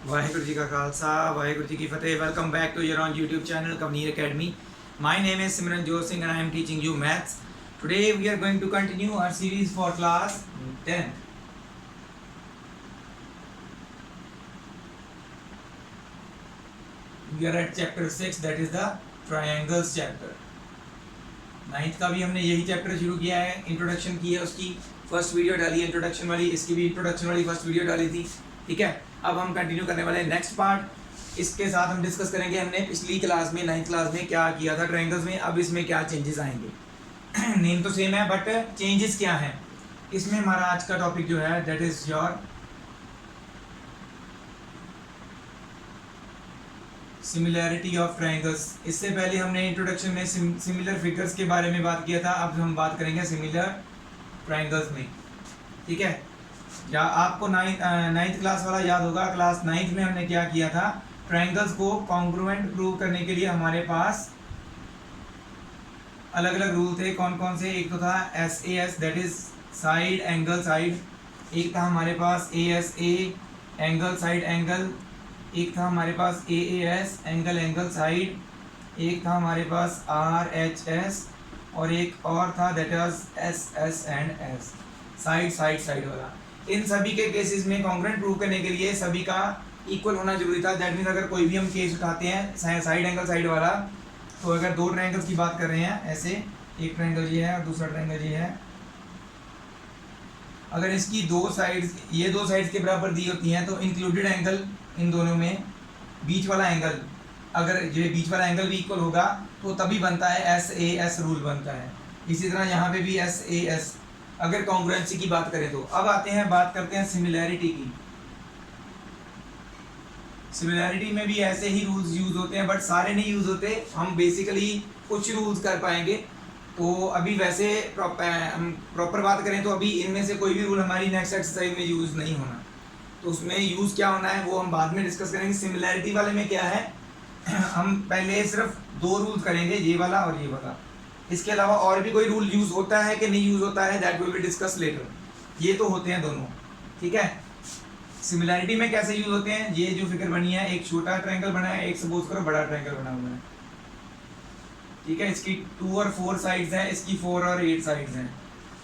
वाहेगुरु जी का खालसा वाहेगुरु जी की फतेह। Welcome back to your on YouTube channel Kavneer academy. My name is Simranjot Singh and I am teaching you maths. Today we are going to continue our series for class 10th। We are at chapter 6 that is the triangles chapter. 9th का भी हमने यही chapter शुरू किया है, introduction की है, उसकी फर्स्ट वीडियो डाली है इंट्रोडक्शन वाली, इसकी भी इंट्रोडक्शन वाली फर्स्ट वीडियो डाली थी। ठीक है, अब हम कंटिन्यू करने वाले हैं नेक्स्ट पार्ट। इसके साथ हम डिस्कस करेंगे हमने पिछली क्लास में 9th क्लास में क्या किया था ट्रायंगल्स में, अब इसमें क्या चेंजेस आएंगे। नेम तो सेम है बट चेंजेस क्या हैं इसमें। हमारा आज का टॉपिक जो है that is your similarity of triangles. इससे पहले हमने इंट्रोडक्शन में सिमिलर फिगर्स के बारे में बात किया था, अब हम बात करेंगे सिमिलर ट्रायंगल्स में। ठीक है, या आपको नाइन्थ क्लास वाला याद होगा, क्लास 9th में हमने क्या किया था, ट्रायंगल्स को कॉन्ग्रुएंट प्रूव करने के लिए हमारे पास अलग अलग रूल थे। कौन कौन से? एक तो था SAS that is side angle side, एक था हमारे पास ASA एंगल साइड एंगल, एक था हमारे पास AAS एंगल एंगल साइड, एक था हमारे पास RHS और एक और था that is SS and S side side side वाला। इन सभी के केसेस में कॉन्ग्रुएंट प्रूव करने के लिए सभी का इक्वल होना जरूरी था। दैट मीन्स अगर कोई भी हम केस उठाते हैं साइड एंगल साइड वाला, तो अगर दो ट्रायंगल्स की बात कर रहे हैं ऐसे, एक ट्रायंगल ये है और दूसरा ट्रायंगल ये है, अगर इसकी दो साइड्स ये दो साइड्स के बराबर दी होती हैं तो इंक्लूडेड एंगल इन दोनों में बीच वाला एंगल, अगर ये बीच वाला एंगल भी इक्वल होगा तो तभी बनता है SAS रूल बनता है। इसी तरह यहाँ पे भी SAS अगर कॉन्ग्रुएंसी की बात करें तो। अब आते हैं बात करते हैं सिमिलैरिटी की। सिमिलैरिटी में भी ऐसे ही रूल्स यूज होते हैं बट सारे नहीं यूज होते, हम बेसिकली कुछ रूल्स कर पाएंगे। तो अभी वैसे प्रॉपर बात करें तो अभी इनमें से कोई भी रूल हमारी नेक्स्ट एक्सरसाइज में यूज नहीं होना, तो उसमें यूज क्या होना है वो हम बाद में डिस्कस करेंगे। सिमिलैरिटी वाले में क्या है, हम पहले सिर्फ दो रूल करेंगे, ये वाला और ये वाला। इसके अलावा और भी कोई रूल यूज होता है कि नहीं यूज होता है, that will be discuss later. ये तो होते हैं दोनों। ठीक है, सिमिलैरिटी में कैसे यूज होते हैं, ये जो फिगर बनी है, एक छोटा ट्रायंगल बना है, एक सपोज करो बड़ा ट्रायंगल बना हुआ है। ठीक है, इसकी 2 और 4 साइड्स हैं, इसकी 4 और 8 साइड्स हैं,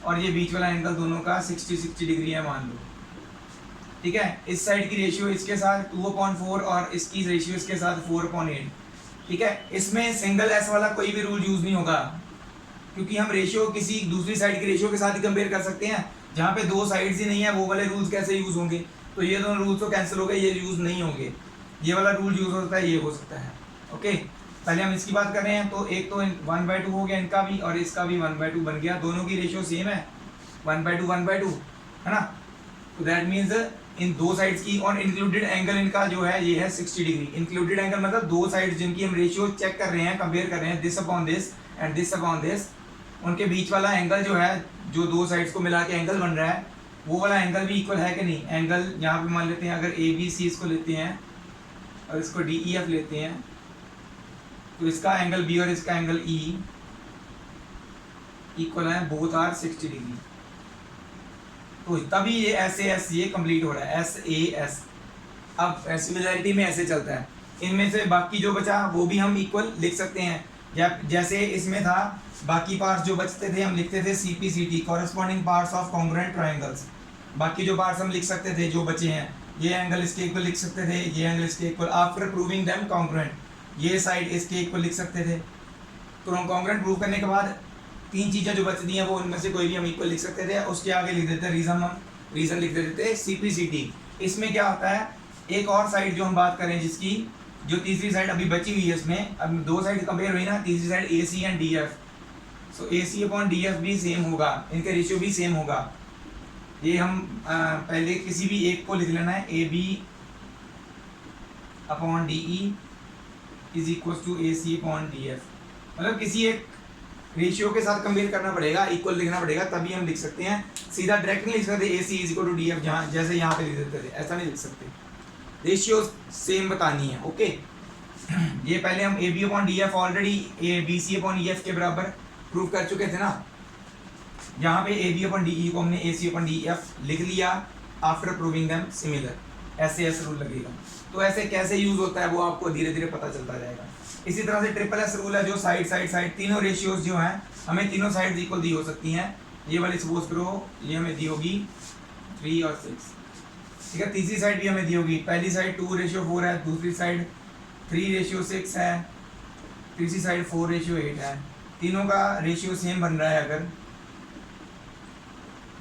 और ये बीच वाला एंगल दोनों का 60 डिग्री है मान लो। ठीक है, इस साइड की रेशियो इसके साथ 2/4 और इसकी रेशियो इसके साथ 4/8। ठीक है, इसमें सिंगल एस वाला कोई भी रूल यूज नहीं होगा, क्योंकि हम रेशियो किसी दूसरी साइड की रेशियो के साथ ही कंपेयर कर सकते हैं। जहाँ पे दो साइड्स ही नहीं है वो वाले रूल्स कैसे यूज होंगे, तो ये दोनों रूल्स तो कैंसिल हो गए, ये यूज नहीं होंगे। ये वाला रूल यूज हो सकता है, ये हो सकता है। ओके, पहले हम इसकी बात कर रहे हैं, तो एक तो 1/2 हो गया इनका भी और इसका भी 1/2 बन गया, दोनों की रेशियो सेम है 1/2 है ना। तो दैट मीन्स इन दो साइड्स की, और इंक्लूडेड एंगल इनका जो है ये है 60 डिग्री। इंक्लूडेड एंगल मतलब दो साइड्स जिनकी हम रेशियो चेक कर रहे हैं, कंपेयर कर रहे हैं, this upon this and this upon this, उनके बीच वाला एंगल जो है, जो दो साइड्स को मिला के एंगल बन रहा है, वो वाला एंगल भी इक्वल है कि नहीं। एंगल यहाँ पे मान लेते हैं, अगर ABC इसको लेते हैं और इसको DEF लेते हैं, तो इसका एंगल B और इसका एंगल E इक्वल है, बोथ आर 60 डिग्री। तो तभी ये SAS ये कंप्लीट हो रहा है, SAS। अब सिमिलैरिटी में ऐसे चलता है। इनमें से बाकी जो बचा वो भी हम इक्वल लिख सकते हैं, जैसे इसमें था बाकी पार्ट्स जो बचते थे हम लिखते थे CPCT, corresponding parts of congruent triangles. बाकी जो पार्ट्स हम लिख सकते थे जो बचे हैं, ये एंगल इसके इक्वल लिख सकते थे, ये एंगल इसके equal, after proving them congruent, ये साइड इसके इक्वल लिख सकते थे। तो हम कॉन्ग्रुएंट प्रूव करने के बाद तीन चीज़ें जो बचती हैं वो उनमें से कोई भी हम इक्वल लिख सकते थे, उसके आगे लिख देते रीजन, हम रीजन लिख देते थे CPCT। इसमें क्या होता है, एक और साइड जो हम बात करें जिसकी, जो तीसरी साइड अभी बची हुई है इसमें, अब दो साइड कंपेयर हुई ना, तीसरी side AC and DF, so AC/DF भी सेम होगा, इनके रेशियो भी सेम होगा। ये हम पहले किसी भी एक को लिख लेना है, AB/DE is equal to AC/DF, मतलब किसी एक रेशियो के साथ कंपेयर करना पड़ेगा, इक्वल लिखना पड़ेगा, तभी हम लिख सकते हैं। सीधा डायरेक्ट नहीं लिख सकते AC is equal to DF, जहाँ जैसे यहाँ पे लिख देते थे, ऐसा नहीं लिख सकते, रेशियो सेम बतानी है। ओके, ये पहले हम AB/DF ऑलरेडी BC/EF के बराबर प्रूव कर चुके थे ना। यहाँ पे AB/DE को हमने AC/DF लिख लिया after proving them similar. SAS rule लगेगा। तो ऐसे कैसे यूज होता है वो आपको धीरे धीरे पता चलता जाएगा। इसी तरह से SSS रूल है, जो साइड तीनों रेशियोज जो हैं हमें तीनों साइड इक्वल दी हो सकती हैं। ये वाली सपोज करो ये हमें दी होगी 3 और 6, ठीक है। तीसरी साइड भी हमें दी होगी, पहली साइड 2:4 है, दूसरी साइड 3:6 है, तीसरी साइड 4:8 है। तीनों का रेशियो सेम बन रहा है अगर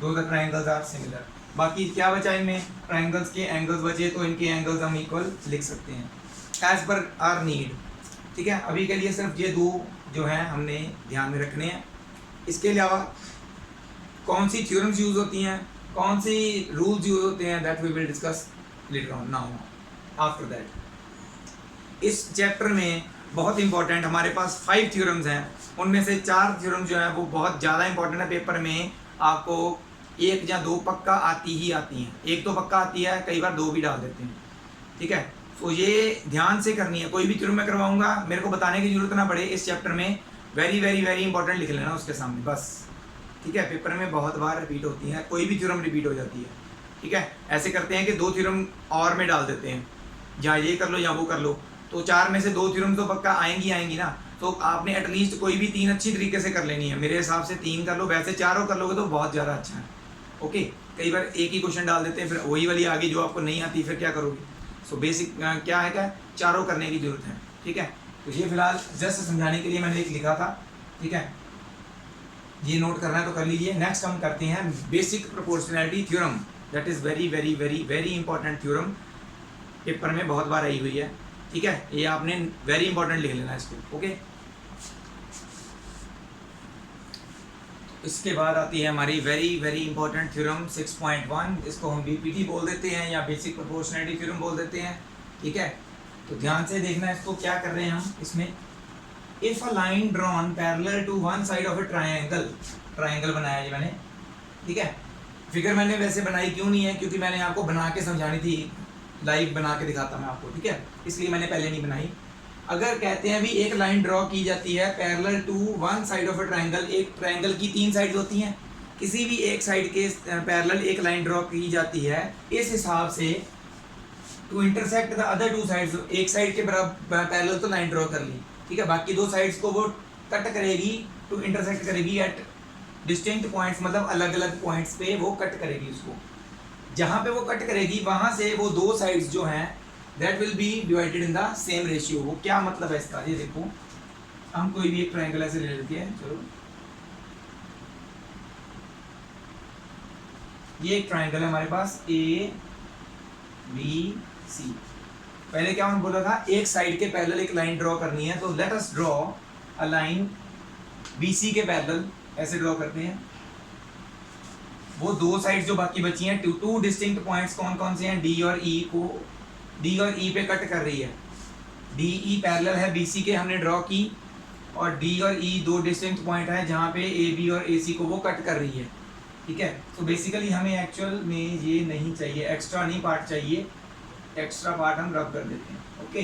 दो द ट्रायंगल्स आर सिमिलर। बाकी क्या बचा इनमें, ट्रायंगल्स के एंगल्स बचे, तो इनके एंगल्स हम इक्वल लिख सकते हैं एज पर आर नीड, ठीक है। अभी के लिए सिर्फ ये दो जो हैं हमने ध्यान में रखने हैं। इसके अलावा कौन सी थ्योरम्स यूज होती हैं, कौन सी रूल्स यूज होते हैं, that we will discuss later on now after that. इस चैप्टर में बहुत इंपॉर्टेंट हमारे पास 5 थ्योरम्स हैं, उनमें से 4 थ्योरम्स जो है वो बहुत ज़्यादा इंपॉर्टेंट है। पेपर में आपको 1 या 2 पक्का आती ही आती हैं, 1 तो पक्का आती है, कई बार 2 भी डाल देते हैं, ठीक है। तो ये ध्यान से करनी है, कोई भी थ्योरम मैं करवाऊंगा मेरे को बताने की जरूरत ना पड़े इस चैप्टर में, वेरी वेरी वेरी इंपॉर्टेंट लिख लेना उसके सामने बस, ठीक है। पेपर में बहुत बार रिपीट होती है, कोई भी थ्योरम रिपीट हो जाती है, ठीक है। ऐसे करते हैं कि 2 थ्योरम और में डाल देते हैं, या ये कर लो या वो कर लो, तो 4 में से 2 थ्योरम तो पक्का आएंगी ना। तो आपने एटलीस्ट कोई भी 3 अच्छी तरीके से कर लेनी है, मेरे हिसाब से 3 कर लो, वैसे 4 कर लोगे तो बहुत ज़्यादा अच्छा है, ओके। कई बार एक ही क्वेश्चन डाल देते हैं, फिर वही वाली आगे जो आपको नहीं आती फिर क्या करोगे। सो बेसिक क्या है, क्या 4 करने की जरूरत है, ठीक है। तो ये फिलहाल जस्ट समझाने के लिए मैंने एक लिखा था, ठीक है। ये नोट करना है तो कर लीजिए। नेक्स्ट हम करते हैं basic proportionality theorem, that is very very very very important theorem, paper में बहुत बार आई हुई है, ठीक है। ये आपने वेरी इंपॉर्टेंट लिख लेना इसको, ओके। इसके बाद आती है हमारी वेरी वेरी इंपॉर्टेंट थ्योरम 6.1, इसको हम BPT बोल देते हैं या बेसिक प्रोपोर्शनैलिटी थ्योरम बोल देते हैं, ठीक है। तो ध्यान से देखना इसको, क्या कर रहे हैं हम इसमें। If a line drawn parallel to one side of a triangle बनाया है मैंने, ठीक है। फिगर मैंने वैसे बनाई क्यों नहीं है, क्योंकि मैंने आपको बना के समझानी थी, लाइव बना के दिखाता मैं आपको, ठीक है, इसलिए मैंने पहले नहीं बनाई। अगर कहते हैं भी एक लाइन ड्रॉ की जाती है parallel to one side of a triangle, एक ट्रायंगल की 3 साइड्स होती हैं, किसी भी एक साइड के पैरेलल एक लाइन ड्रॉ की जाती है, इस हिसाब से to intersect the other 2 sides, एक साइड के बराबर पैरेलल तो लाइन ड्रॉ कर ली, ठीक है, बाकी 2 साइड्स को वो कट करेगी, टू इंटरसेक्ट करेगी एट डिस्टिंक्ट पॉइंट्स, मतलब अलग अलग पॉइंट्स पे वो कट करेगी उसको। जहाँ पे वो कट करेगी वहाँ से वो 2 साइड्स जो हैं that will be divided in the same ratio. वो क्या मतलब है इसका, ये देखो, हम कोई भी एक ट्रायंगल ऐसे ले लेते हैं, चलो ये एक ट्रायंगल है हमारे पास ABC। पहले क्या हमने बोला था, एक साइड के पैरेलल एक लाइन ड्रॉ करनी है, तो let us draw a line BC के पैरेलल, ऐसे ड्रॉ करते हैं। वो 2 साइड्स जो बाकी बची हैं, टू डिस्टिंक्ट पॉइंट्स कौन कौन से हैं, D और E को, D और E पे कट कर रही है, DE पैरेलल है BC के, हमने ड्रॉ की, और D और E 2 डिस्टिंक्ट पॉइंट है जहाँ पे AB और AC को वो कट कर रही है, ठीक है। तो बेसिकली हमें एक्चुअल में ये नहीं चाहिए, एक्स्ट्रा नहीं पार्ट चाहिए, एक्स्ट्रा पार्ट हम रब कर देते हैं, okay.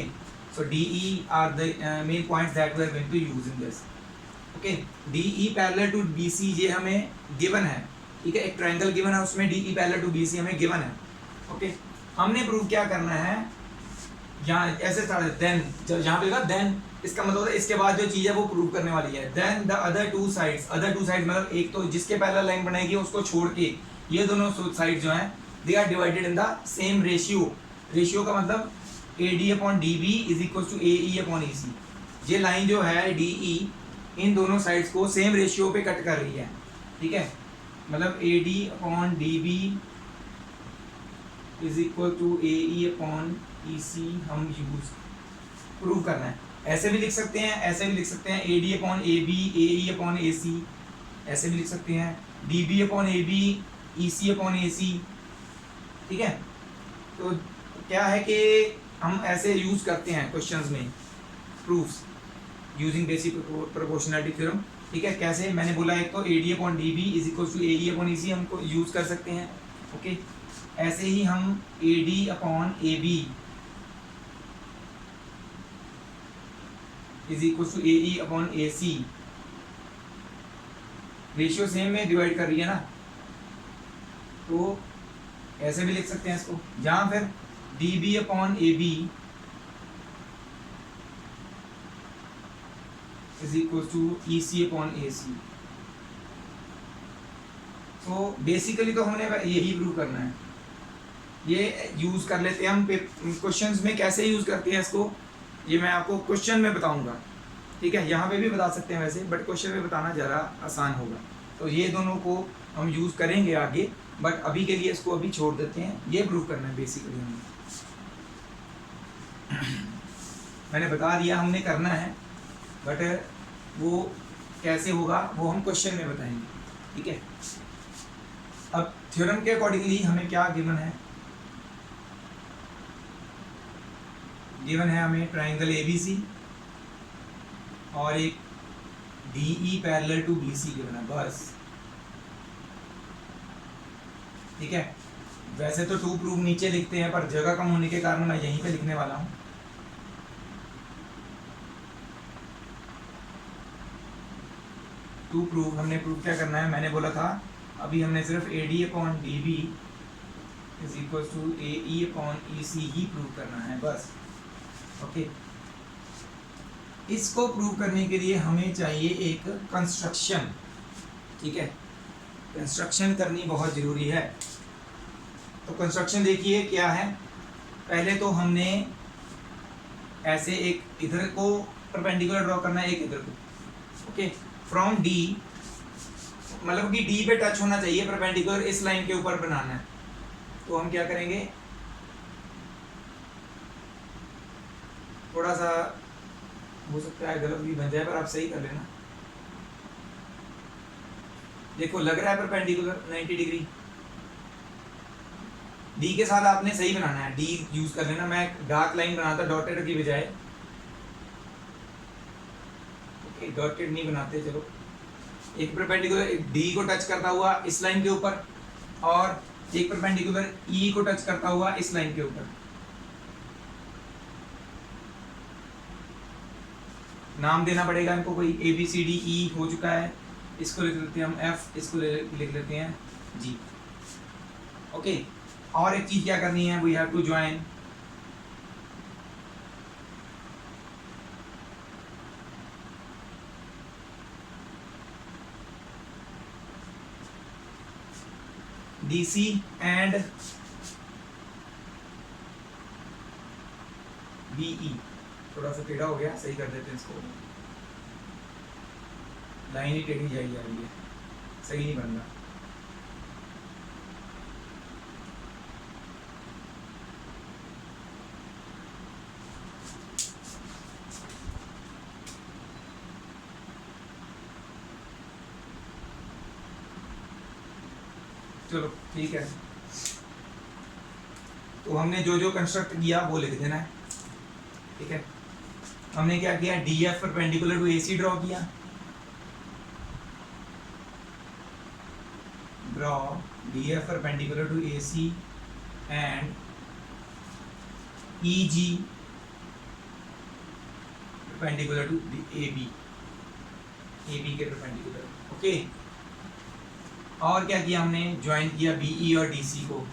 So DE are the main points that we are going to use in this, okay. DE parallel to BC ये हमें गिवन है, ठीक है, एक ट्रायंगल गिवन है, उसमें DE पैरेलल टू BC हमें गिवन है, ओके। हमने प्रूव क्या करना है, यहाँ ऐसे देन, जब यहाँ पे लिखा देन, इसका मतलब है इसके बाद जो चीज़ है वो प्रूव करने वाली है। Then the other two sides मतलब एक तो जिसके पैरेलल लाइन बनाएगी उसको छोड़ के ये दोनों साइड जो हैं they are divided in the same ratio. Ratio का मतलब AD/DB is equal to AE/EC। ये लाइन जो है DE इन दोनों साइड्स को सेम रेशियो पे कट कर रही है, ठीक है, मतलब AD/DB is equal to AE/EC हम यूज प्रूव करना है। ऐसे भी लिख सकते हैं, ऐसे भी लिख सकते हैं, AD/AB AE/AC, ऐसे भी लिख सकते हैं, DB/AB EC/AC, ठीक है। तो क्या है कि हम ऐसे यूज करते हैं क्वेश्चंस में proofs using basic proportionality theorem, ठीक है। कैसे, मैंने बोला एक तो AD/DB is equal to AE/EC हमको यूज कर सकते हैं, ओके। ऐसे ही हम AD/AB is equal to AE/AC, ratio same में डिवाइड कर रही है ना, तो ऐसे भी लिख सकते हैं इसको। जहाँ फिर DB upon AB is equal to EC upon AC। तो बेसिकली तो हमने यही प्रूव करना है। ये यूज कर लेते हैं हम क्वेश्चंस में। कैसे यूज करते हैं इसको, ये मैं आपको क्वेश्चन में बताऊंगा, ठीक है। यहाँ पे भी बता सकते हैं वैसे, बट क्वेश्चन में बताना ज़रा आसान होगा। तो ये दोनों को हम यूज़ करेंगे आगे, बट अभी के लिए इसको अभी छोड़ देते हैं। ये प्रूव करना है बेसिकली हमें। मैंने बता दिया हमने करना है, बट वो कैसे होगा वो हम क्वेश्चन में बताएंगे, ठीक है। अब थ्योरम के अकॉर्डिंगली हमें क्या गिवन है, गिवन है हमें ट्राइंगल ABC और एक DE parallel to BC given है, बस, ठीक है। वैसे तो 2 प्रूफ नीचे लिखते हैं, पर जगह कम होने के कारण मैं यहीं पे लिखने वाला हूँ। टू प्रूफ हमने प्रूफ क्या करना है, मैंने बोला था अभी हमने सिर्फ AD upon DB is equal to AE upon EC ही प्रूव करना है, बस, ओके। इसको प्रूव करने के लिए हमें चाहिए एक कंस्ट्रक्शन, ठीक है। कंस्ट्रक्शन करनी बहुत ज़रूरी है। तो कंस्ट्रक्शन देखिए क्या है। पहले तो हमने ऐसे एक इधर को परपेंडिकुलर ड्रॉ करना है, एक इधर को, ओके। फ्रॉम D, मतलब कि D पे टच होना चाहिए परपेंडिकुलर, इस लाइन के ऊपर बनाना है। तो हम क्या करेंगे, थोड़ा सा हो सकता है गलत भी बन जाए, पर आप सही कर लेना। देखो लग रहा है परपेंडिकुलर 90 डिग्री। D के साथ आपने सही बनाना है, D यूज कर लेना। मैं डार्क लाइन बनाता डॉटेड की बजाय, ओके, डॉटेड नहीं बनाते, चलो। एक परपेंडिकुलर D को टच करता हुआ इस लाइन के ऊपर, और एक परपेंडिकुलर E को टच करता हुआ इस लाइन के ऊपर। नाम देना पड़ेगा इनको, कोई ABCDE हो चुका है, इसको लिख लेते हैं हम F, इसको लिख लेते हैं G, ओके। और एक चीज क्या करनी है, we have to join DC and BE। थोड़ा सा टेढ़ा हो गया, सही कर देते हैं इसको। लाइन ही टेढ़ी जाई जा रही है, सही नहीं बन रहा। चलो ठीक है। तो हमने जो जो कंस्ट्रक्ट किया वो लिख देना है, ठीक है। हमने क्या किया, DF perpendicular to AC draw किया, draw DF perpendicular to AC and EG perpendicular to AB, AB के परपेंडिकुलर, ओके। और क्या किया हमने, ज्वाइन किया BE और DC को।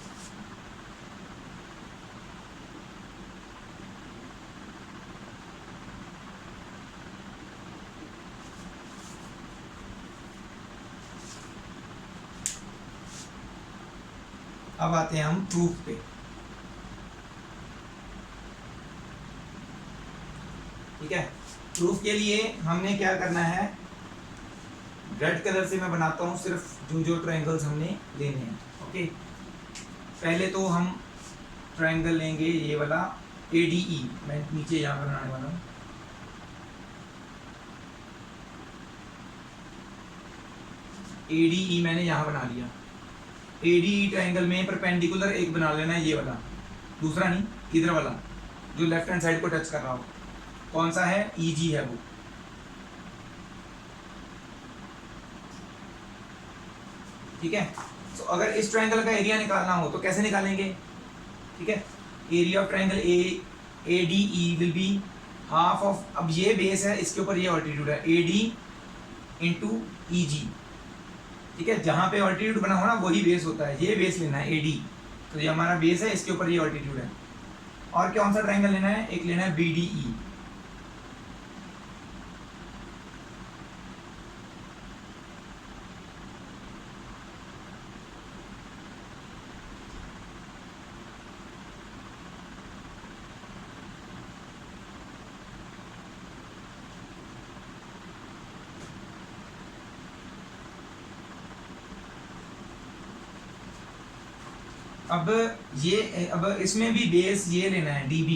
अब आते हैं हम प्रूफ पे, ठीक है। प्रूफ के लिए हमने क्या करना है, रेड कलर से मैं बनाता हूँ सिर्फ जो जो ट्रायंगल्स हमने लेने हैं, ओके। पहले तो हम ट्रायंगल लेंगे ये वाला ADE, मैं नीचे यहाँ बनाने वाला हूँ। ADE मैंने यहाँ बना लिया। ADE ट्रायंगल में परपेंडिकुलर एक बना लेना है, ये वाला, दूसरा नहीं, इधर वाला जो लेफ्ट हैंड साइड को टच कर रहा हो। कौन सा है, EG है वो, ठीक है। तो अगर इस ट्रायंगल का एरिया निकालना हो तो कैसे निकालेंगे, ठीक है। Area of triangle ADE will be half of, अब ये बेस है, इसके ऊपर ये ऑल्टीट्यूड है, AD इंटू EG, ठीक है। जहाँ पे ऑल्टीट्यूड बना हो ना वही बेस होता है, ये बेस लेना है AD। तो ये हमारा बेस है, इसके ऊपर ये ऑल्टीट्यूड है, और कौन सा ट्रायंगल लेना है, एक लेना है BDE। अब इसमें भी बेस ये लेना है DB।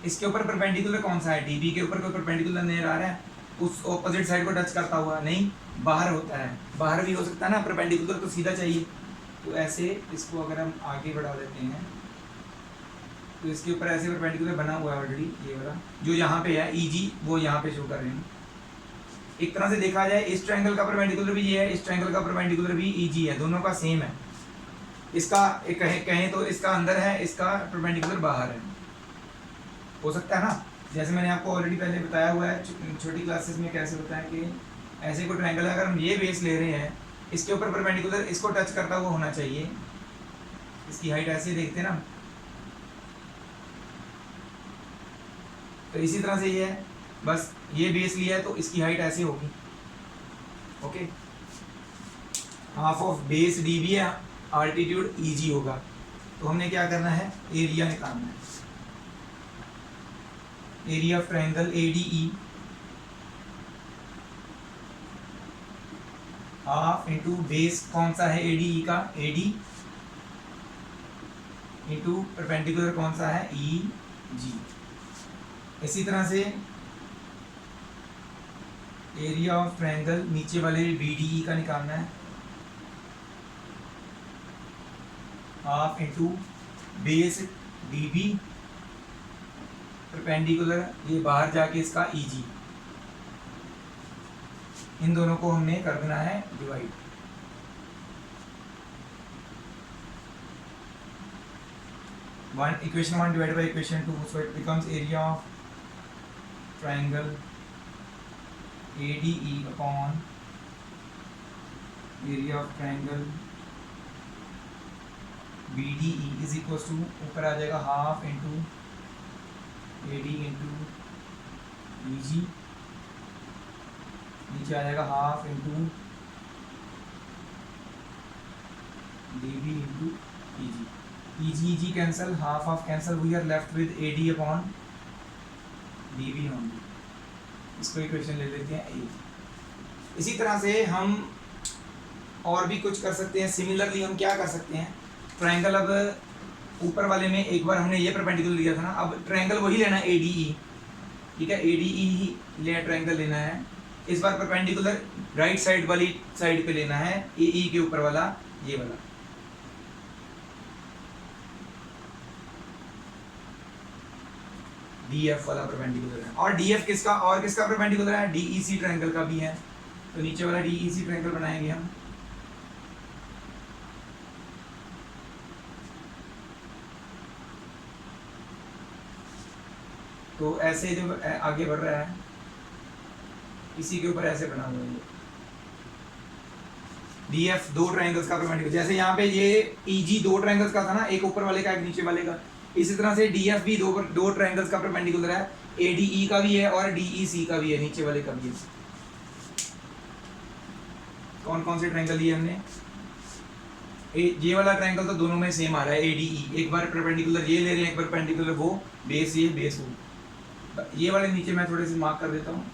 इसके ऊपर परपेंडिकुलर कौन सा है, DB के ऊपर कोई परपेंडिकुलर नजर आ रहा है उस ऑपोजिट साइड को टच करता हुआ, नहीं, बाहर होता है, बाहर भी हो सकता है ना, परपेंडिकुलर तो सीधा चाहिए। तो ऐसे इसको अगर हम आगे बढ़ा देते हैं तो इसके ऊपर ऐसे परपेंडिकुलर बना हुआ है ऑलरेडी, ये वाला जो यहाँ पे है EG, वो यहाँ पे शो कर रहे हैं। एक तरह से देखा जाए इस ट्रायंगल का परपेंडिकुलर भी ये है, इस ट्रायंगल का परपेंडिकुलर भी EG है, दोनों का सेम है। इसका एक कहें तो इसका अंदर है, इसका परपेंडिकुलर बाहर है, हो सकता है ना। जैसे मैंने आपको ऑलरेडी पहले बताया हुआ है छोटी क्लासेस में कैसे होता है कि ऐसे कोई ट्रायंगल अगर हम ये बेस ले रहे हैं, इसके ऊपर परपेंडिकुलर इसको टच करता हुआ होना चाहिए, इसकी हाइट ऐसे देखते हैं ना, तो इसी तरह से ये है, बस ये बेस लिया है तो इसकी हाइट ऐसे होगी। Okay, half of base DB है, आल्टीट्यूड EG होगा। तो हमने क्या करना है, एरिया निकालना है, area of triangle ADE half into base कौन सा है ADE का, AD इंटू परपेंडिकुलर कौन सा है EG। इसी तरह से एरिया ऑफ ट्रायंगल नीचे वाले BDE का निकालना है, half into base DB perpendicular ये बाहर जाके इसका EG, इन दोनों को हमने कर देना है divide. Equation 1 divide by equation 2, so it becomes area of triangle ADE upon area of triangle BDE is equal to, ऊपर आ जाएगा half into AD into EG, नीचे आ जाएगा half into DB into EG cancel, half of cancel, we are left with AD upon DB only. इसको equation ले लेते हैं A। इसी तरह से हम और भी कुछ कर सकते हैं। सिमिलरली हम क्या कर सकते हैं, ट्रायंगल, अब ऊपर वाले में एक बार हमने ये परपेंडिकुलर लिया था ना, अब ट्रायंगल वही लेना है ADE, ठीक है, ADE ही ले ट्रायंगल लेना है। इस बार परपेंडिकुलर राइट साइड वाली साइड पे लेना है, AE के ऊपर वाला ये वाला। DF वाला परपेंडिकुलर है, और DF किसका परपेंडिकुलर है, DEC ट्रायंगल का भी है। तो नीचे वाला DEC ट्रायंगल बनाएंगे हम। तो ऐसे जो आगे बढ़ रहा है इसी के ऊपर ऐसे बना हुआ है DF, दो ट्रायंगल्स का परपेंडिकुलर। जैसे यहाँ पे ये EG दो ट्रायंगल्स का था ना, एक ऊपर वाले का एक नीचे वाले का, इसी तरह से DF भी दो ट्रायंगल्स का परपेंडिकुलर है, ADE का भी है और DEC का भी है, नीचे वाले का भी है। कौन कौन से ट्रायंगल लिए हमने, ये वाला ट्रायंगल तो दोनों में सेम आ रहा है ADE, एक बार परपेंडिकुलर ये ले रहे हैं, एक बार परपेंडिकुलर वो, बेस ये बेस वो। ये वाले नीचे मैं थोड़े से मार्क कर देता हूँ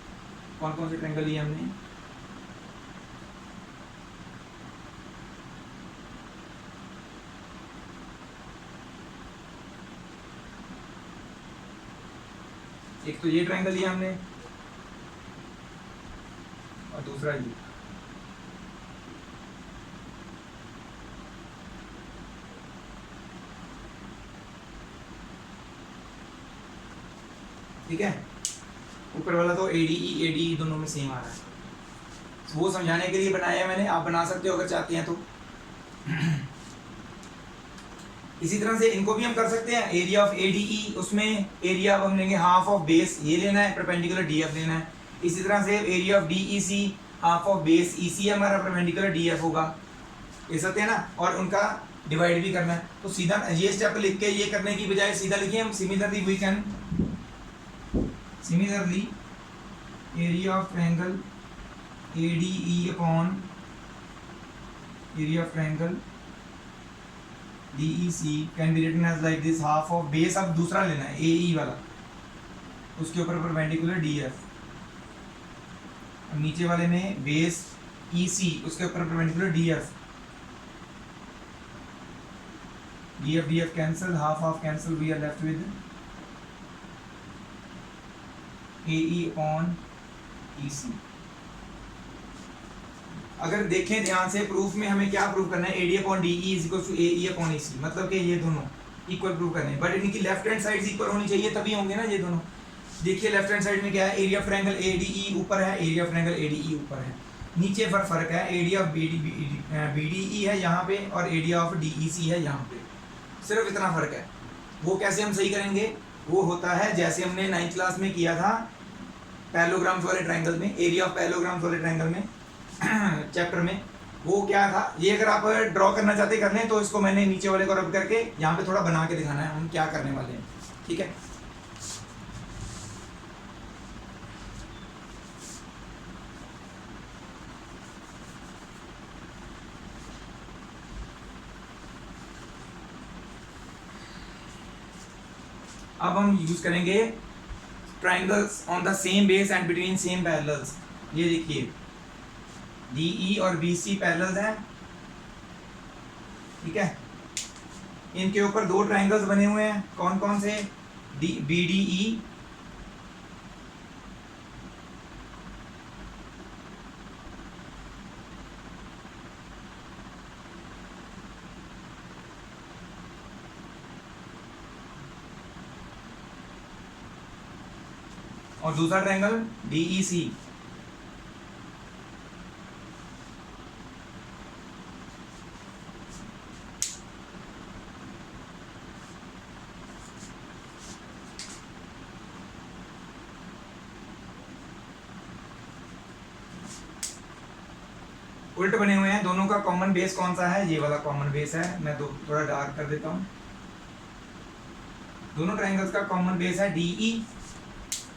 कौन कौन से ट्रायंगल लिए हमने। एक तो ये ट्रायंगल लिया हमने और दूसरा ये। ठीक है, ऊपर वाला तो ADE दोनों में सेम आ रहा है, वो समझाने के लिए बनाया है मैंने, आप बना सकते हो अगर चाहते हैं तो। इसी तरह से इनको भी हम कर सकते हैं। एरिया ऑफ ADE, उसमें एरिया हम लेंगे हाफ ऑफ बेस ये लेना है, परपेंडिकुलर DF लेना है। इसी तरह से area of DEC half of base EC हमारा परपेंडिकुलर DF होगा, ये सकते हैं ना। और उनका डिवाइड भी करना है, तो सीधा ये स्टेप लिख के ये करने की बजाय सीधा लिखिए हम similarly we can similarly area of triangle ADE upon area of triangle DEC can be written as like this, half of base अब दूसरा लेना है AE वाला, उसके ऊपर परपेंडिकुलर DF, और नीचे वाले में बेस EC उसके ऊपर perpendicular DF, DF cancel, half cancel, we are left with AE upon EC। अगर देखें ध्यान से प्रूफ में हमें क्या प्रूफ करना है, AD upon DE is equal to AE upon EC, मतलब कि ये दोनों इक्वल प्रूफ करने हैं, बट इनकी लेफ्ट हैंड साइड इक्वल होनी चाहिए तभी होंगे ना ये दोनों। देखिए लेफ्ट हैंड साइड में क्या है, एरिया ऑफ ट्रायंगल ADE ऊपर है, एरिया ऑफ ट्रायंगल ADE ऊपर है, नीचे फर्क है, एरिया ऑफ BDE है यहाँ पे और एरिया ऑफ DEC है यहाँ पे, सिर्फ इतना फर्क है। वो कैसे हम सही करेंगे, वो होता है जैसे हमने 9th क्लास में किया था पैरेललोग्राम्स वाले ट्रायंगल में, एरिया ऑफ पैरेललोग्राम्स वाले ट्रायंगल में चैप्टर में। वो क्या था, ये अगर आप ड्रॉ करना चाहते कर लें, तो इसको मैंने नीचे वाले को रब करके यहाँ पे थोड़ा बना के दिखाना है हम क्या करने वाले हैं, ठीक है। अब हम यूज करेंगे triangles on the same base and between same parallels. ये देखिए DE और BC पैरेलल्स हैं, ठीक है। इनके ऊपर दो ट्रायंगल्स बने हुए हैं, कौन कौन से, BDE और दूसरा ट्रायंगल DEC। उल्ट बने हुए हैं, दोनों का कॉमन बेस कौन सा है, ये वाला कॉमन बेस है। मैं थोड़ा डार्क कर देता हूं। दोनों ट्रायंगल्स का कॉमन बेस है DE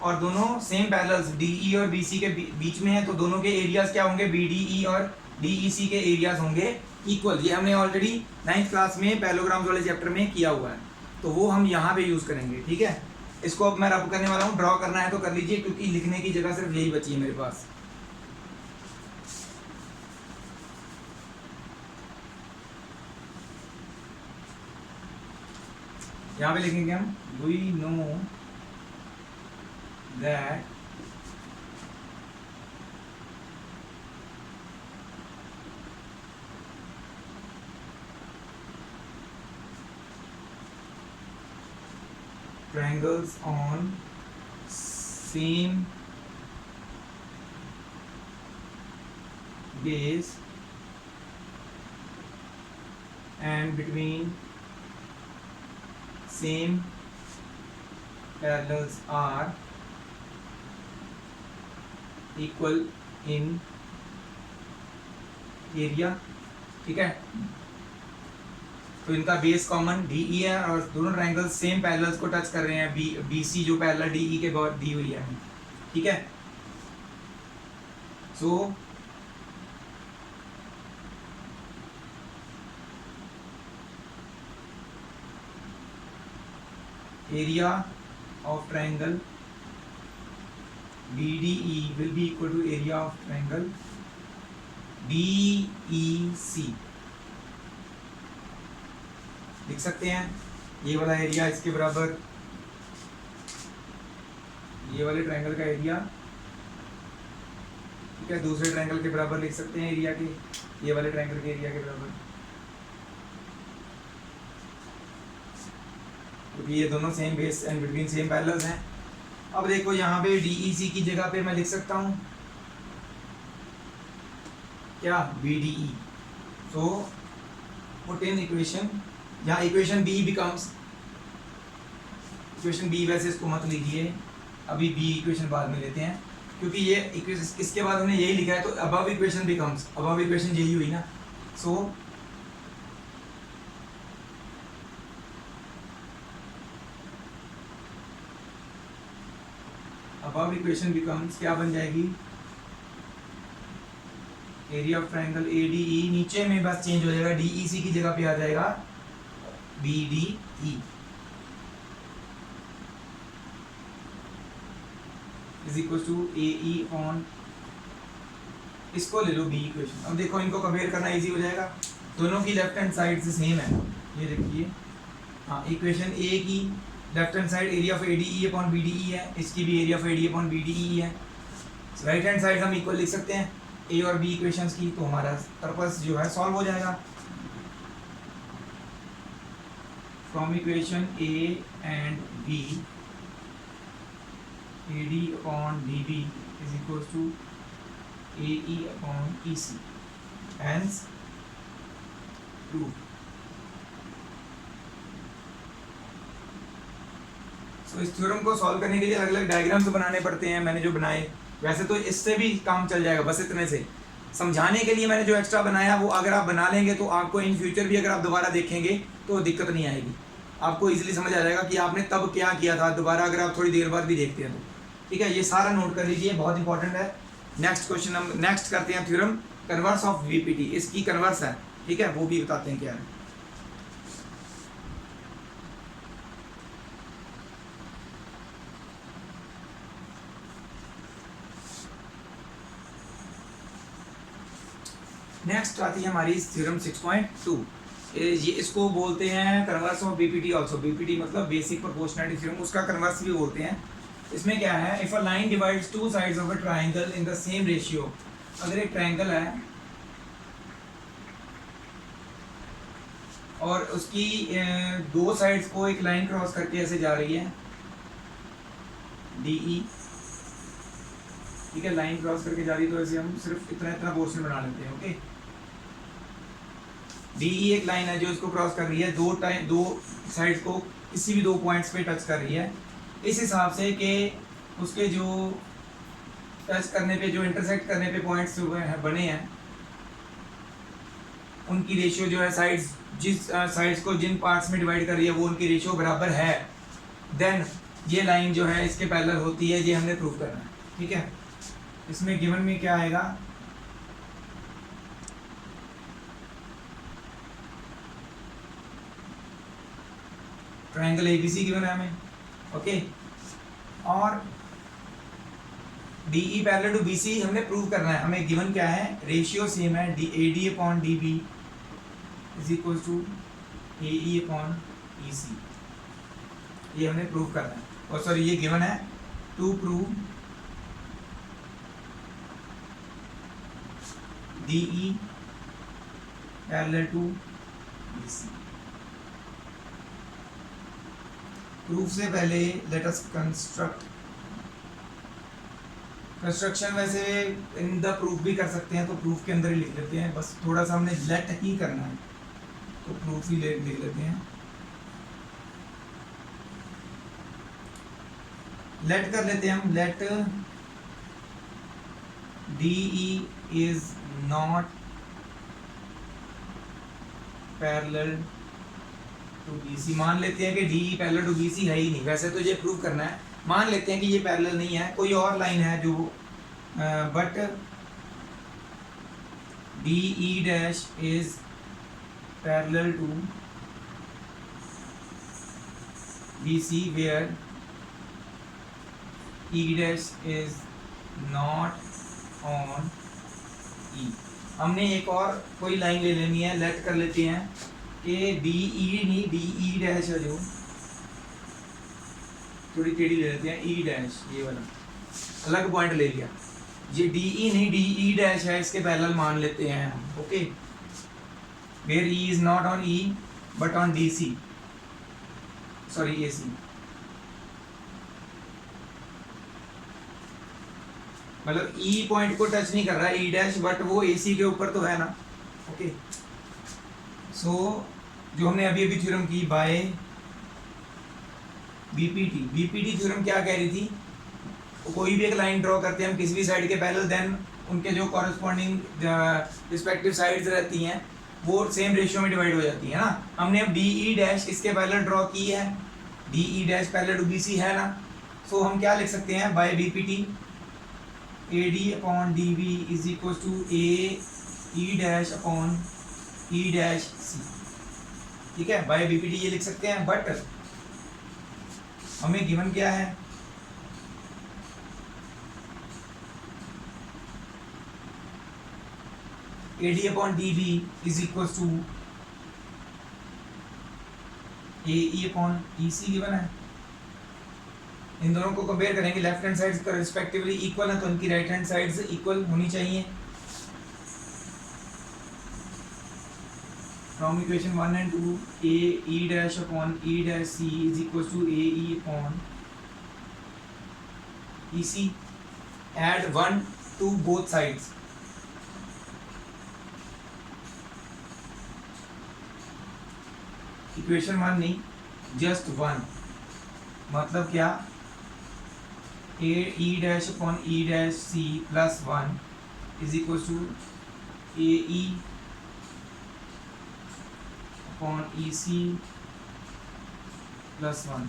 और दोनों सेम पैरेलल्स DE और BC के बीच में है, तो दोनों के एरियाज क्या होंगे, BDE और DEC के एरियाज होंगे इक्वल। ये हमने ऑलरेडी 9th क्लास में पैरेललोग्राम्स वाले चैप्टर में किया हुआ है, तो वो हम यहाँ पे यूज करेंगे, ठीक है। इसको अब मैं रब करने वाला हूँ, ड्रॉ करना है तो कर लीजिए, क्योंकि लिखने की जगह सिर्फ यही बची है मेरे पास। यहाँ पे लिखेंगे हम, we know that triangles on same base and between same parallels are equal in area, ठीक है। तो इनका बेस कॉमन DE है और दोनों ट्रायंगल सेम पैरेलल्स को टच कर रहे हैं, BC जो पैरेलल DE के बाद दी हुई है, ठीक है। So area of triangle BDE will be equal to area of triangle DEC। लिख सकते हैं ये वाला एरिया इसके बराबर, ये वाले ट्रायंगल का एरिया, ठीक है, दूसरे ट्रायंगल के बराबर लिख सकते हैं एरिया के, ये वाले ट्रायंगल के एरिया के बराबर, क्योंकि ये दोनों same base and between same parallels हैं। अब देखो यहाँ पे DEC की जगह पे मैं लिख सकता हूँ क्या, BDE। So put in equation, यहाँ equation B becomes, equation B वैसे इसको मत लीजिए, अभी B इक्वेशन बाद में लेते हैं, क्योंकि ये इक्वेशन इसके बाद हमने यही लिखा है, तो above equation becomes, above equation यही हुई ना। सो अबव इक्वेशन बिकम्स, क्या बन जाएगी, एरिया ऑफ ट्रायंगल ADE, नीचे में बस चेंज हो जाएगा, DEC की जगह पे आ जाएगा BDE is equal to AE on, इसको ले लो B इक्वेशन। अब देखो इनको कंपेयर करना इजी हो जाएगा, दोनों की लेफ्ट हैंड साइड से सेम है। ये देखिए, हाँ, इक्वेशन A की left hand side area of ADE upon BDE है, इसकी भी area of ADE upon BDE है। राइट हैंड साइड हम इक्वल लिख सकते हैं A और B इक्वेशंस की, तो हमारा पर्पस जो है सॉल्व हो जाएगा। From equation A and B AD upon DB is equal to AE upon EC, hence prove. तो इस थ्योरम को सॉल्व करने के लिए अलग अलग डायग्राम्स बनाने पड़ते हैं, मैंने जो बनाए। वैसे तो इससे भी काम चल जाएगा, बस इतने से समझाने के लिए मैंने जो एक्स्ट्रा बनाया वो अगर आप बना लेंगे तो आपको इन फ्यूचर भी अगर आप दोबारा देखेंगे तो दिक्कत नहीं आएगी, आपको इजीली समझ आ जाएगा कि आपने तब क्या किया था, दोबारा अगर आप थोड़ी देर बाद भी देखते हैं तो। ठीक है, ये सारा नोट कर लीजिए, बहुत इंपॉर्टेंट है। नेक्स्ट क्वेश्चन हम नेक्स्ट करते हैं, थ्योरम कन्वर्स ऑफ VPT, इसकी कन्वर्स है, ठीक है, वो भी बताते हैं क्या है। नेक्स्ट आती है हमारी थ्योरम 6.2, ये इसको बोलते हैं converse of BPT also. BPT मतलब बेसिक प्रोपोर्शनैलिटी थ्योरम, उसका कन्वर्स भी बोलते हैं। इसमें क्या है, if a line divides two sides of a triangle in the same ratio, अगर एक ट्रायंगल है और उसकी दो साइड्स को एक लाइन क्रॉस करके ऐसे जा रही है DE, ठीक है, लाइन क्रॉस करके जा रही है, तो ऐसे हम सिर्फ इतना इतना पोर्शन बना लेते हैं। ओके, DE एक लाइन है जो इसको क्रॉस कर रही है, दो साइड्स को किसी भी दो पॉइंट्स पे टच कर रही है, इस हिसाब से कि उसके जो टच करने पे, जो इंटरसेक्ट करने पे पॉइंट्स बने हैं, उनकी रेशियो जो है साइड्स, जिस साइड्स को जिन पार्ट्स में डिवाइड कर रही है वो उनकी रेशियो बराबर है, देन ये लाइन जो है इसके पैरेलल होती है, ये हमने प्रूव करना है। ठीक है, इसमें गिवन में क्या आएगा, ट्रायंगल ABC गिवन है हमें। ओके, और DE पैरेलल टू BC हमने प्रूव करना है, हमें गिवन क्या है, रेशियो सेम है, AD upon DB is equal to AE upon EC, ये हमने प्रूव करना है। और सॉरी, ये गिवन है to prove DE parallel to BC। Proof से पहले लेट अस कंस्ट्रक्ट, कंस्ट्रक्शन वैसे इन द प्रूफ भी कर सकते हैं, तो प्रूफ के अंदर ही लिख लेते हैं, बस थोड़ा सा हमने लेट ही करना है, तो प्रूफ ही लिख लेते हैं। लेट कर लेते हैं हम, let DE is not parallel to BC, मान लेते हैं कि DE पैरेलल टू BC है ही नहीं, वैसे तो ये प्रूव करना है, मान लेते हैं कि ये पैरेलल नहीं है, कोई और लाइन है जो but DE dash is parallel to BC where E dash is not on E। हमने एक और कोई लाइन ले लेनी है, लेट कर लेते हैं कि DE नहीं, DE डैश है जो थोड़ी टेढ़ी ले लेते हैं, E डैश, ये वाला अलग पॉइंट ले लिया, ये DE नहीं DE डैश है, इसके पैरेलल मान लेते हैं हम। Okay, where E is not on E but on DC, sorry AC, मतलब E पॉइंट को टच नहीं कर रहा है E डैश, बट वो AC के ऊपर तो है ना। ओके, सो जो हमने अभी अभी थ्योरम की बाय BPT थ्योरम क्या कह रही थी, कोई भी एक लाइन ड्रॉ करते हैं हम किसी भी साइड के पैरेलल, देन उनके जो कॉरेस्पॉन्डिंग रिस्पेक्टिव साइड्स रहती हैं वो सेम रेशियो में डिवाइड हो जाती है ना। हमने अब DE डैश इसके पैरेलल ड्रॉ की है, DE dash parallel to BC है ना, सो हम क्या लिख सकते हैं, by B P T A D upon D B is equal to A E dash upon E dash C. ठीक है, बाय बी पी टी ये लिख सकते हैं, बट हमें गिवन क्या है, A D upon D B is equal to A E upon E C given है। इन दोनों को कंपेयर करेंगे, लेफ्ट हैंड साइड्स का रिस्पेक्टिवली इक्वल है तो इनकी राइट हैंड साइड्स इक्वल होनी चाहिए। From equation 1 and 2 A E dash upon E dash C is equal to A E upon E C. Add 1 to both sides। Equation 1 नहीं, just 1, मतलब क्या, A E dash upon E dash C plus 1 is equal to A E upon E C plus 1।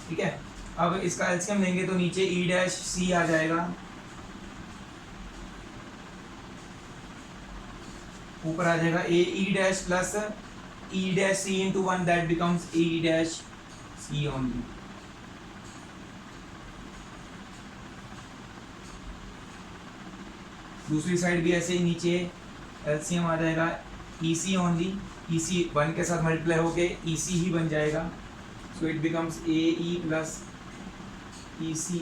ठीक है, अब इसका LCM लेंगे तो नीचे ई डैश सी आ जाएगा, ऊपर आ जाएगा A E dash plus E dash C into 1 that becomes A E dash C only. दूसरी साइड भी ऐसे ही, नीचे एलसीएम आ जाएगा ई सी ओनली, ई सी 1 के साथ मल्टीप्लाई होके ई सी ही बन जाएगा, so it becomes A E plus E C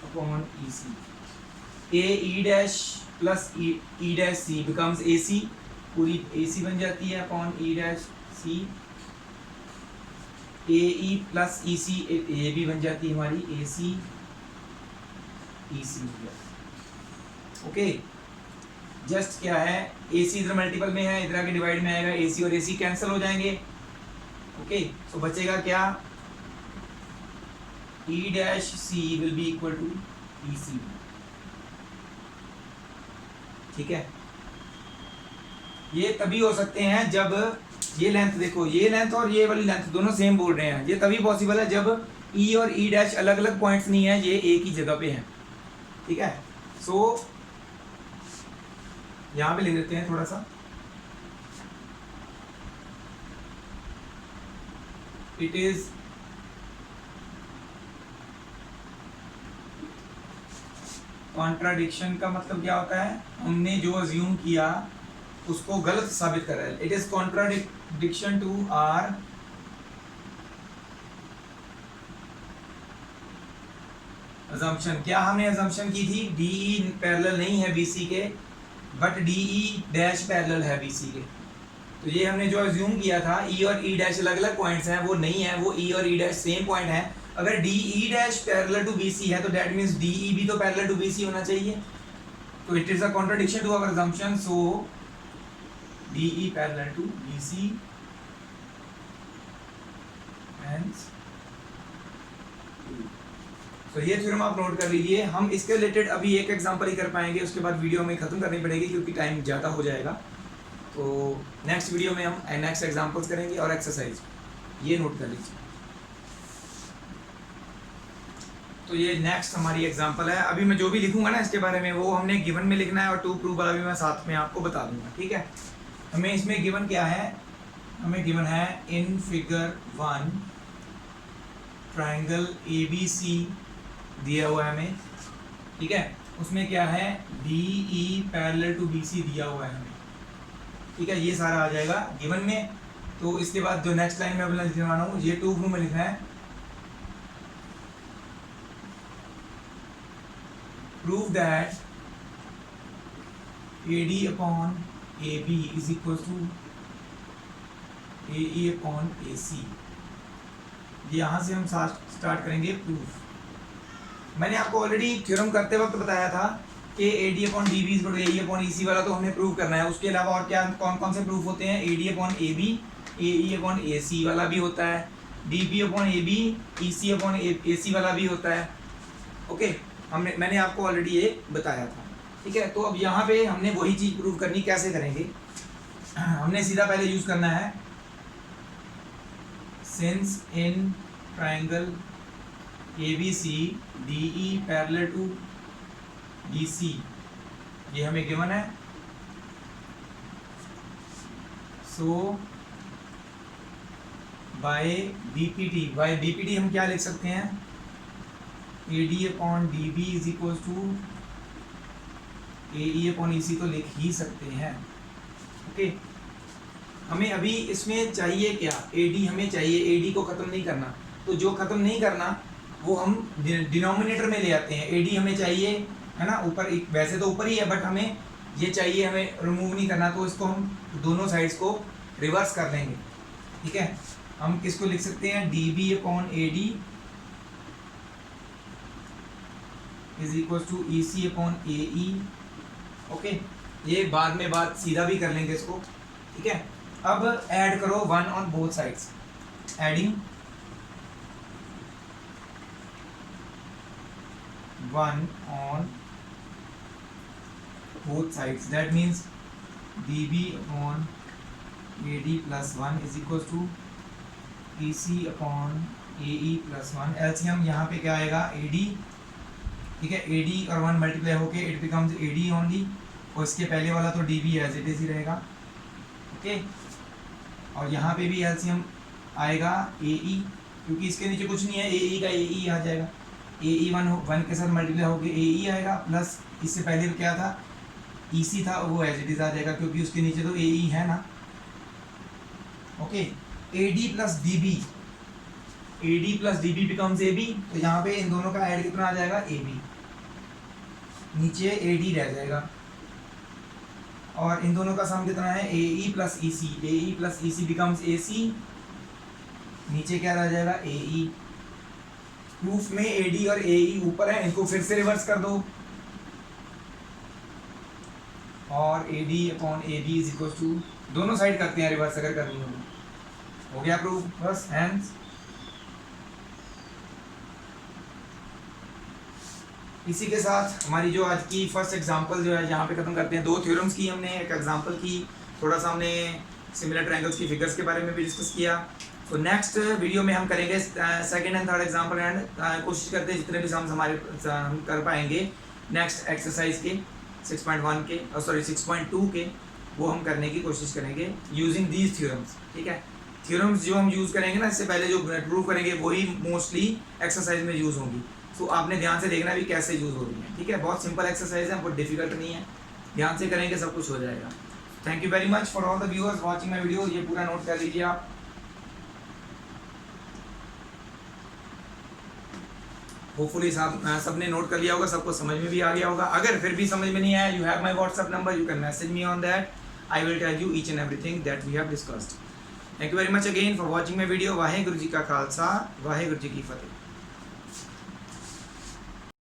upon E C. A E dash plus E dash C becomes A C, पूरी ए सी बन जाती है upon E dash C. A E plus E C A भी बन जाती है हमारी ए सी ई सी। Okay, just क्या है, ए सी इधर मल्टीपल में है, इधर आके डिवाइड में आएगा, ए सी और ए सी कैंसिल हो जाएंगे। ओके, सो बचेगा क्या, E dash C will be equal to E C. ठीक है, ये तभी हो सकते हैं जब ये लेंथ, देखो ये लेंथ और ये वाली लेंथ दोनों सेम बोल रहे हैं, ये तभी पॉसिबल है जब ई और ई डैश अलग अलग पॉइंट्स नहीं है, ये एक ही जगह पे हैं। ठीक है, सो यहाँ पे लिख देते हैं थोड़ा सा, इट इज कॉन्ट्राडिक्शन का मतलब क्या होता है, हमने जो अज्यूम किया उसको गलत साबित कर रहा है। It is contradiction to our assumption. क्या हमने अजम्पशन की थी, डीई पैरेलल नहीं है बीसी के, बट डीई डैश पैरेलल है बीसी के। तो ये हमने जो अज्यूम किया था, ई और ई डैश अलग अलग पॉइंट्स हैं, वो नहीं है, वो ई और ई डैश सेम पॉइंट है। अगर D E dash parallel to BC है तो दैट मींस डी ई भी तो पैरेलल टू बीसी होना चाहिए, तो it is a contradiction to our assumption. So D E parallel to BC hence तो ये थ्योरम आप नोट कर लीजिए। हम इसके रिलेटेड अभी एक एग्जांपल ही कर पाएंगे, उसके बाद वीडियो में खत्म करनी पड़ेगी क्योंकि टाइम ज़्यादा हो जाएगा। तो नेक्स्ट वीडियो में हम नेक्स्ट एग्जांपल्स करेंगे और एक्सरसाइज, ये नोट कर लीजिए। तो ये नेक्स्ट हमारी एग्जांपल है। अभी मैं जो भी लिखूंगा ना इसके बारे में, वो हमने गिवन में लिखना है और टू प्रूफ वाला भी मैं साथ में आपको बता दूंगा। ठीक है, हमें इसमें गिवन क्या है, हमें गिवन है इन फिगर 1 ट्राइंगल ABC दिया हुआ है हमें। ठीक है, उसमें क्या है, DE पैरेलल टू BC दिया हुआ है हमें। ठीक है, ये सारा आ जाएगा गिवन में। तो इसके बाद जो नेक्स्ट लाइन में अपना लिखने वाला हूँ, ये टू प्रूफ में लिखना है, prove that AD upon AB is equal to AE upon AC। यहाँ से हम स्टार्ट करेंगे प्रूफ। मैंने आपको ऑलरेडी थ्योरम करते वक्त बताया था कि AD upon DB is equal to AE upon EC वाला तो हमने प्रूव करना है। उसके अलावा और क्या कौन कौन से प्रूफ होते हैं, AD upon AB, AE upon AC वाला भी होता है, DB upon AB, EC upon AC वाला भी होता है। ओके, मैंने आपको ऑलरेडी ये बताया था। ठीक है, तो अब यहाँ पे हमने वही चीज़ प्रूव करनी, कैसे करेंगे, हमने सीधा पहले यूज़ करना है since in triangle ABC DE parallel to BC, ये हमें गिवन है। सो बाय BPT हम क्या लिख सकते हैं, AD upon DB is equal to AE upon EC तो लिख ही सकते हैं। ओके, हमें अभी इसमें चाहिए क्या, AD हमें चाहिए, AD को ख़त्म नहीं करना, तो जो ख़त्म नहीं करना वो हम डिनोमिनेटर में ले आते हैं। AD हमें चाहिए, है ना, ऊपर, वैसे तो ऊपर ही है बट हमें ये चाहिए, हमें रिमूव नहीं करना, तो इसको हम दोनों साइड्स को रिवर्स कर लेंगे। ठीक है, हम किसको लिख सकते हैं, DB upon AD is equal to EC upon AE। Okay, ये बाद में बात सीधा भी कर लेंगे इसको। ठीक है, अब ऐड करो 1 on both sides, adding 1 on both sides, that means DB upon AD plus 1 is equals to EC upon AE plus 1। LCM यहाँ पे क्या आएगा, AD। ठीक है, AD और 1 मल्टीप्लाई होके इट बिकम्स AD ओनली, और इसके पहले वाला तो DB एज इट इज ही रहेगा। ओके, और यहाँ पे भी LCM आएगा AE, क्योंकि इसके नीचे कुछ नहीं है, AE का AE आ जाएगा, AE 1 के साथ मल्टीप्लाई होकर AE आएगा, प्लस इससे पहले क्या था, EC था, वो एज इट इज आ जाएगा, क्योंकि उसके नीचे तो AE है ना। Okay, AD plus DB becomes AB, तो यहाँ पे इन दोनों का ऐड कितना आ जाएगा, AB, नीचे AD रह जाएगा, और इन दोनों का सम कितना है, AE plus EC becomes AC, नीचे क्या रह जाएगा, AE। प्रूफ में AD और AE ऊपर है, इनको फिर से रिवर्स कर दो, और AD upon AB is equal to, दोनों साइड करते हैं रिवर्स अगर करनी हो गया प्रूफ, बस हैंड्स। इसी के साथ हमारी जो आज की फर्स्ट एग्जांपल जो है यहाँ पे खत्म करते हैं। 2 थ्योरम्स की हमने, एक एग्जांपल की, थोड़ा सा हमने सिमिलर ट्रायंगल्स की फिगर्स के बारे में भी डिस्कस किया। तो नेक्स्ट वीडियो में हम करेंगे second and third example, and कोशिश करते हैं जितने भी सम्स हम कर पाएंगे नेक्स्ट एक्सरसाइज के 6.1 के, सॉरी 6.2 के, वो हम करने की कोशिश करेंगे यूजिंग दीज थ्योरम्स। ठीक है, थ्योरम्स जो हम यूज़ करेंगे ना, इससे पहले जो प्रूव करेंगे वही मोस्टली एक्सरसाइज में यूज़ होंगी। तो आपने ध्यान से देखना भी कैसे यूज़ हो रही है। ठीक है, बहुत सिंपल एक्सरसाइज है, बहुत डिफिकल्ट नहीं है, ध्यान से करेंगे सब कुछ हो जाएगा। Thank you very much for all the viewers watching my video. ये पूरा नोट कर लीजिए आप। होपफुली सबने नोट कर लिया होगा, सबको समझ में भी आ गया होगा। अगर फिर भी समझ में नहीं आया, you have my WhatsApp number, you can message me on that, I will tell you each and everything that we have discussed. Thank you very much again for watching my video. Waheguru ji का खालसा, वाहेगुरु जी की फतेह।